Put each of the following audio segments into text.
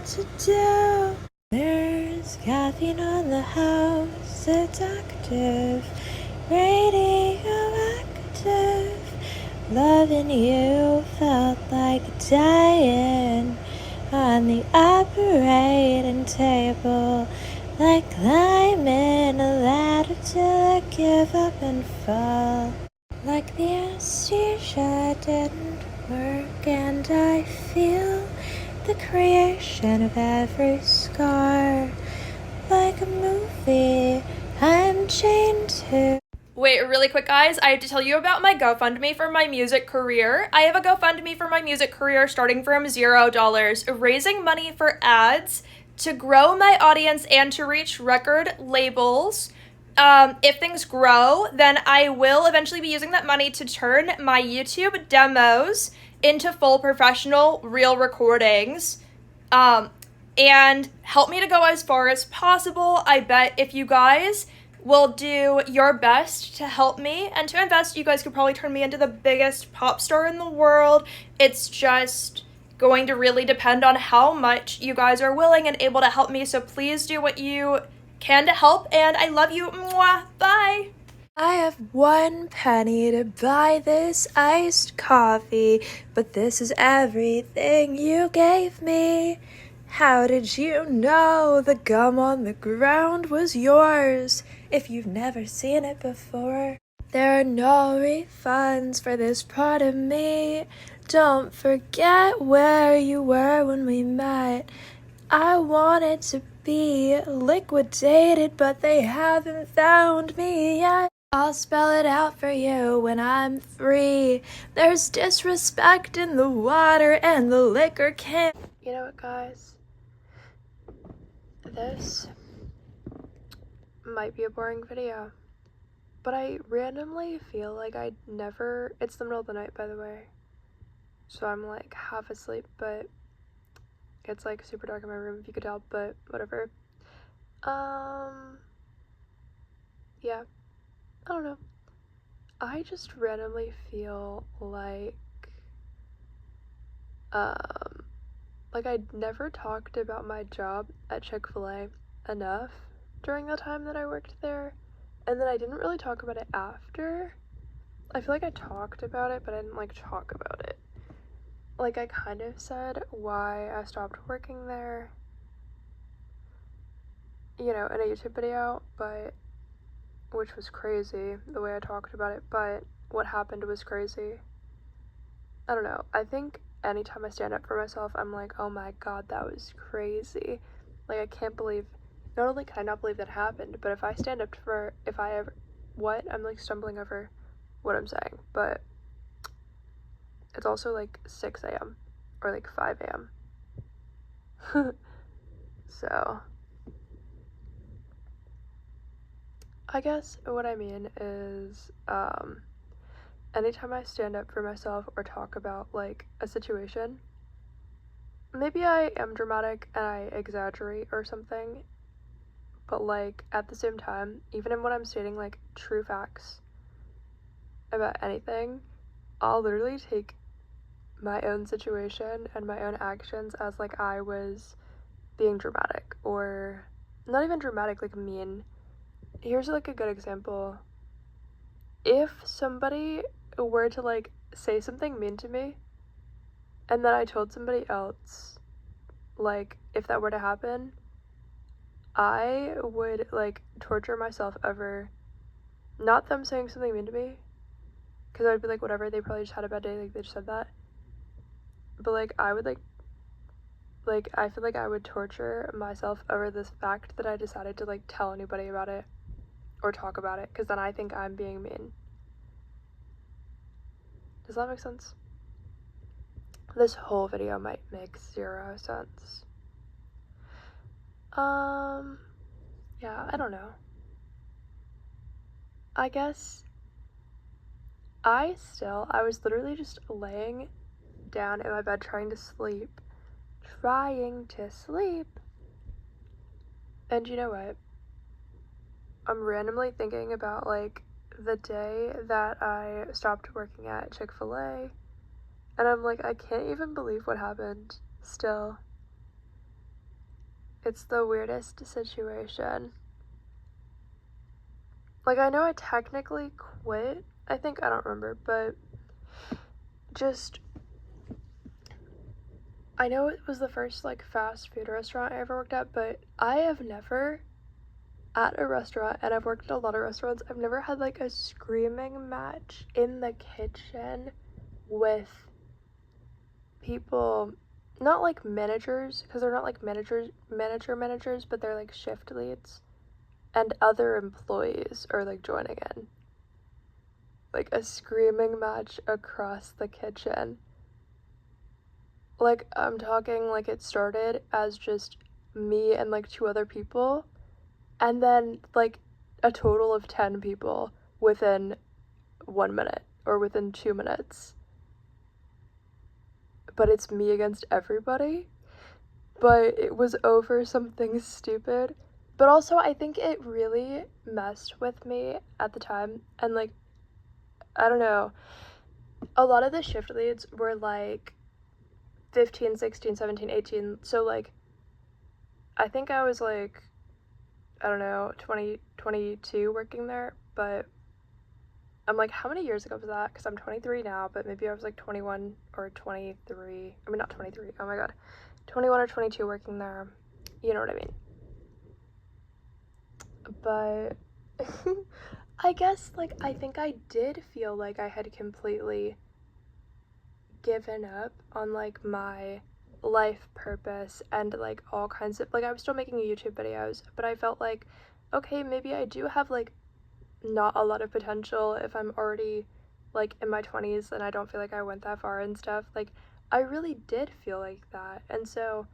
what to do. There's caffeine on the house, it's active, radioactive. Loving you felt like dying on the operating table, like climbing a ladder till I give up and fall. Like the anesthesia didn't work, and I feel the creation of every scar. Like a movie I'm chained to. Wait, really quick, guys, I have to tell you about my GoFundMe for my music career. I have a GoFundMe for my music career starting from $0, raising money for ads to grow my audience and to reach record labels. If things grow, then I will eventually be using that money to turn my YouTube demos into full professional real recordings. And help me to go as far as possible. I bet if you guys will do your best to help me and to invest, you guys could probably turn me into the biggest pop star in the world. It's just going to really depend on how much you guys are willing and able to help me. So please do what you can to help, and I love you. Mwah. Bye. I have 1 penny to buy this iced coffee, but this is everything you gave me. How did you know the gum on the ground was yours if you've never seen it before? There are no refunds for this part of me. Don't forget where you were when we met. I wanted to be liquidated, but they haven't found me yet. I'll spell it out for you when I'm free. There's disrespect in the water and the liquor can't. You know what, guys? This might be a boring video, but I randomly feel like I never... It's the middle of the night, by the way, so I'm like half asleep, but it's like super dark in my room if you could tell, but whatever. Yeah, I don't know. I just randomly feel like I'd never talked about my job at Chick-fil-A enough during the time that I worked there, and then I didn't really talk about it after. I feel like I talked about it, but I didn't like talk about it. Like, I kind of said why I stopped working there, you know, in a YouTube video, but which was crazy the way I talked about it, but what happened was crazy. I don't know. I think anytime I stand up for myself, I'm like, oh my god, that was crazy. Like, I can't believe, not only can I not believe that happened, but if I stand up for, if I ever, what? I'm like stumbling over what I'm saying, but it's also like 6 a.m. or like 5 a.m. So, I guess what I mean is, anytime I stand up for myself or talk about like a situation, maybe I am dramatic and I exaggerate or something, but like at the same time, even when I'm stating like true facts about anything, I'll literally take my own situation and my own actions as like I was being dramatic, or not even dramatic, like mean. Here's like a good example. If somebody were to like say something mean to me and then I told somebody else, like if that were to happen, I would like torture myself over not them saying something mean to me, because I'd be like, whatever, they probably just had a bad day, like they just said that, but like I would like I feel like I would torture myself over this fact that I decided to like tell anybody about it or talk about it, because then I think I'm being mean. Does that make sense? This whole video might make 0 sense. Yeah, I don't know. I guess I was literally just laying down in my bed trying to sleep. And you know what? I'm randomly thinking about like the day that I stopped working at Chick-fil-A, and I'm like, I can't even believe what happened still. It's the weirdest situation. Like, I know I technically quit. I think, I don't remember, but just, I know it was the first, like, fast food restaurant I ever worked at, but I have never, at a restaurant, and I've worked at a lot of restaurants, I've never had, like, a screaming match in the kitchen with people, not like managers, because they're not like managers, but they're like shift leads, and other employees are like joining in. Like a screaming match across the kitchen. Like, I'm talking like it started as just me and like two other people, and then like a total of 10 people within 1 minute or within 2 minutes. But it's me against everybody. But it was over something stupid. But also, I think it really messed with me at the time. And, like, I don't know. A lot of the shift leads were, like, 15, 16, 17, 18. So, like, I think I was, like, I don't know, 20, 22 working there. But I'm like, how many years ago was that? Because I'm 23 now, but maybe I was, like, 21 or 23. I mean, not 23. Oh, my God. 21 or 22 working there. You know what I mean. But I guess, like, I think I did feel like I had completely given up on, like, my life purpose and, like, all kinds of, like, I was still making YouTube videos, but I felt like, okay, maybe I do have, like, not a lot of potential if I'm already, like, in my 20s and I don't feel like I went that far and stuff. Like, I really did feel like that. And so,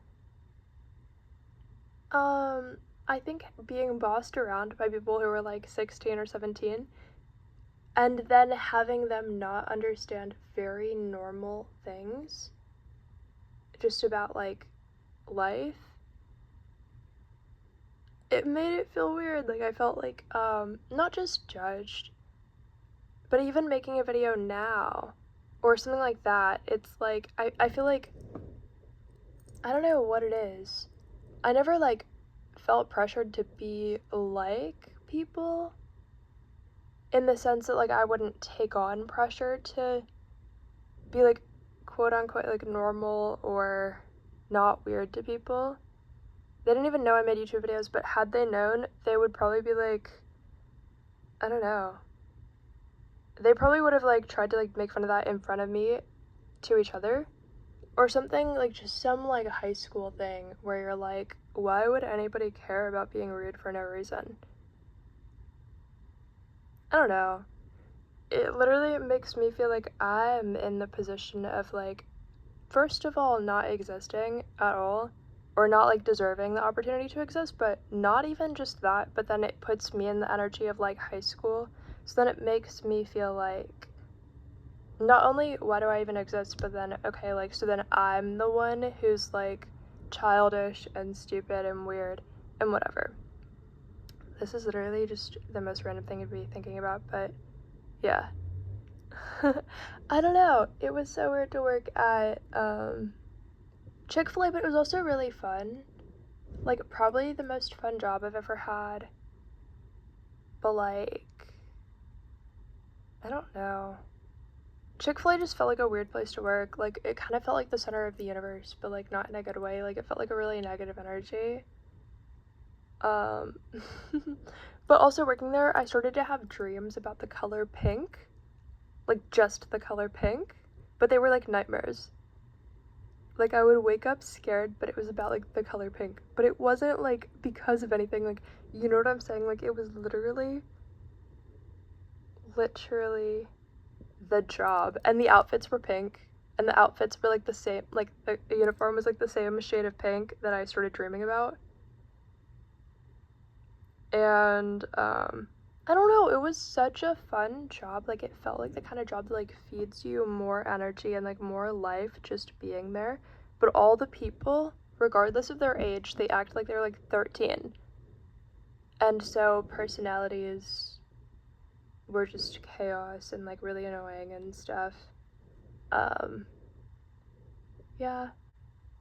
I think being bossed around by people who were like 16 or 17 and then having them not understand very normal things just about like life, it made it feel weird. Like, I felt like not just judged, but even making a video now or something like that, it's like I feel like, I don't know what it is. I never like felt pressured to be like people, in the sense that like I wouldn't take on pressure to be like quote unquote like normal or not weird to people. They didn't even know I made YouTube videos, but had they known, they would probably be like, I don't know. They probably would have like tried to like make fun of that in front of me to each other or something, like just some like high school thing where you're like, why would anybody care about being rude for no reason? I don't know. It literally makes me feel like I'm in the position of like, first of all, not existing at all, or not like deserving the opportunity to exist, but not even just that, but then it puts me in the energy of like high school. So then it makes me feel like, not only why do I even exist, but then, okay, like, so then I'm the one who's like childish and stupid and weird and whatever. This is literally just the most random thing to be thinking about, but yeah. I don't know. It was so weird to work at Chick-fil-A, but it was also really fun. Like, probably the most fun job I've ever had. But, like, I don't know. Chick-fil-A just felt like a weird place to work. Like, it kind of felt like the center of the universe, but, like, not in a good way. Like, it felt like a really negative energy. Um, but also working there, I started to have dreams about the color pink. Like, just the color pink. But they were, like, nightmares. Like, I would wake up scared, but it was about, like, the color pink. But it wasn't, like, because of anything. Like, you know what I'm saying? Like, it was literally the job. And the outfits were pink. And the outfits were, like, the same. Like, the uniform was, like, the same shade of pink that I started dreaming about. And, I don't know. It was such a fun job. Like, it felt like the kind of job that, like, feeds you more energy and, like, more life just being there. But all the people, regardless of their age, they act like they're, like, 13. And so personalities were just chaos and, like, really annoying and stuff. Yeah.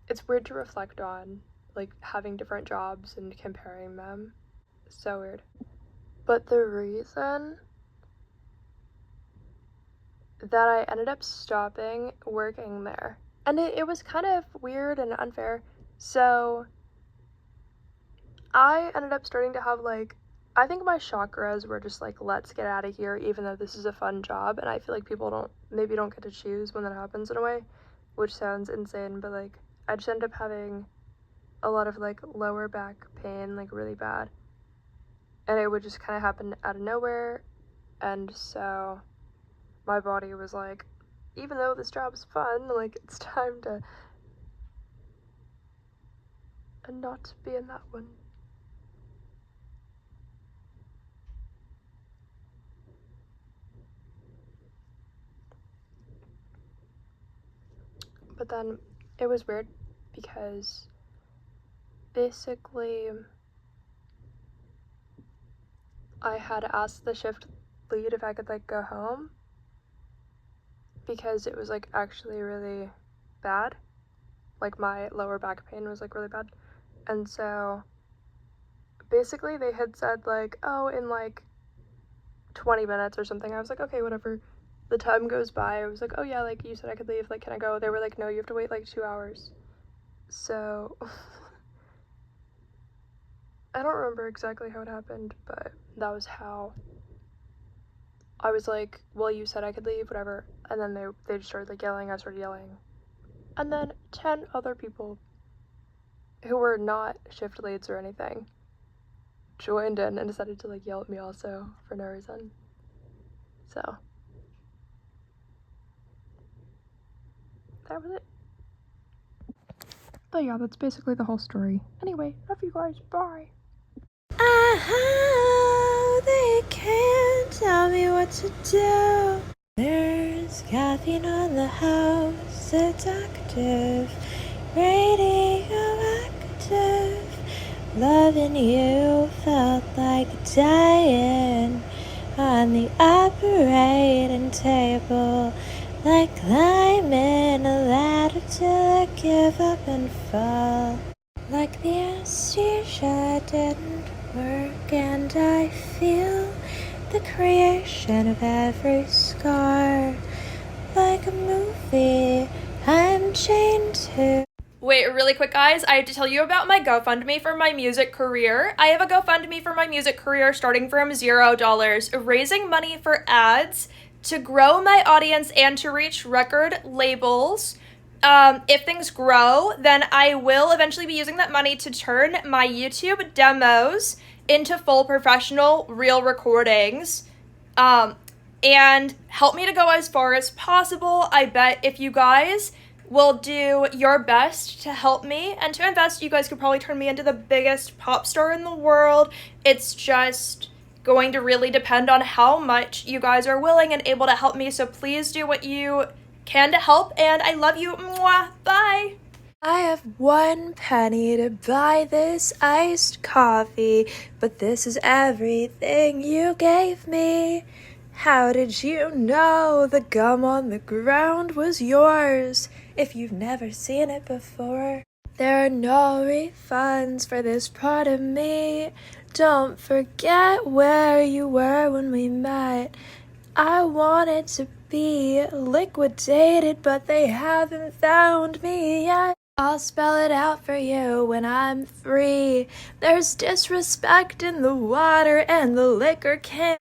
It's weird to reflect on. like having different jobs and comparing them. So weird. But the reason that I ended up stopping working there, and it was kind of weird and unfair. So I ended up starting to have like, I think my chakras were just like, let's get out of here, even though this is a fun job. And I feel like people maybe don't get to choose when that happens in a way, which sounds insane, but like I just ended up having a lot of like lower back pain, like really bad. And it would just kind of happen out of nowhere. And so my body was like, even though this job's fun, like it's time to not be in that one. But then it was weird because basically I had asked the shift lead if I could like go home because it was like actually really bad. Like my lower back pain was like really bad. And so basically they had said like, oh, in like 20 minutes or something. I was like, okay, whatever. The time goes by. I was like, oh yeah, like you said I could leave, like can I go? They were like, no, you have to wait like 2 hours. So I don't remember exactly how it happened, but that was how I was like, well, you said I could leave, whatever. And then they just started like yelling. I started yelling. And then 10 other people who were not shift leads or anything joined in and decided to like yell at me also for no reason. So that was it. But yeah, that's basically the whole story. Anyway, love you guys. Bye. They can't tell me what to do. There's caffeine on the house, it's active, radioactive. Loving you felt like dying on the operating table, like climbing a ladder till I give up and fall. Like the anesthesia didn't work, and I feel the creation of every scar. Like a movie I'm chained to. Wait, really quick, guys, I have to tell you about my GoFundMe for my music career. I have a GoFundMe for my music career starting from $0, raising money for ads to grow my audience and to reach record labels. If things grow, then I will eventually be using that money to turn my YouTube demos into full professional real recordings, and help me to go as far as possible. I bet if you guys will do your best to help me and to invest, you guys could probably turn me into the biggest pop star in the world. It's just going to really depend on how much you guys are willing and able to help me, so please do what you can to help, and I love you. Mwah. Bye. I have 1 penny to buy this iced coffee, but this is everything you gave me. How did you know the gum on the ground was yours if you've never seen it before? There are no refunds for this part of me. Don't forget where you were when we met. I wanted to be liquidated, but they haven't found me yet. I'll spell it out for you when I'm free. There's disrespect in the water and the liquor can.